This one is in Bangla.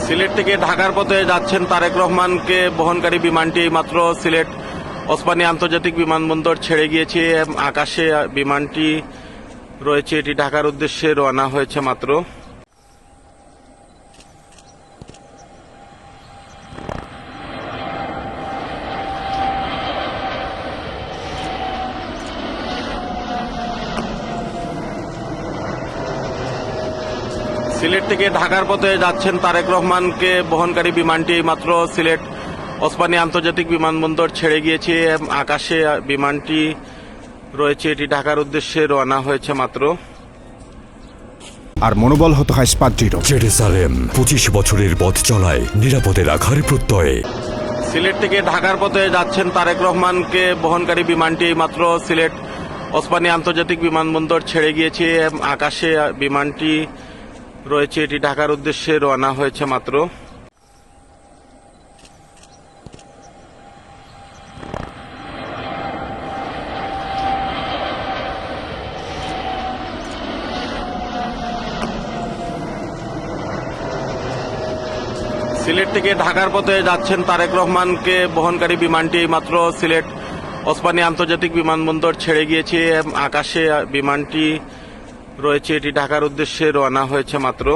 সিলেট থেকে ঢাকার পথে যাচ্ছেন তারেক রহমানকে বহনকারী বিমানটি মাত্র সিলেট ওসমানী আন্তর্জাতিক বিমানবন্দর ছেড়ে গিয়েছে। আকাশে বিমানটি রয়েছে, এটি ঢাকার উদ্দেশ্যে রওনা হয়েছে মাত্র। সিলেট থেকে ঢাকার পথে যাচ্ছেন তারেক রহমানকে বহনকারী বিমানটি মাত্র সিলেট ওসমানী আন্তর্জাতিক বিমানবন্দর ছেড়ে গিয়েছে। আকাশে বিমানটি রয়েছে, এটি ঢাকার উদ্দেশ্যে রওনা হয়েছে মাত্র। আর মনোবল হতে হয় স্পাদৃঢ়। জেরুজালেম 25 বছরের পথ চলায় নিরাপদে রাখার প্রত্যয়ে। সিলেট থেকে ঢাকার পথে যাচ্ছেন তারেক রহমানকে বহনকারী বিমানটি মাত্র সিলেট ওসমানী আন্তর্জাতিক বিমানবন্দর ছেড়ে গিয়েছে। আকাশে বিমানটি রয়েছে, এটি ঢাকার উদ্দেশ্যে রওনা হয়েছে মাত্র। সিলেট থেকে ঢাকার পথে যাচ্ছেন তারেক রহমানকে বহনকারী বিমানটি মাত্র সিলেট ওসমানী আন্তর্জাতিক বিমানবন্দর ছেড়ে গিয়েছে। আকাশে বিমানটি রয়েছে, এটি ঢাকার উদ্দেশ্যে রওনা হয়েছে মাত্র।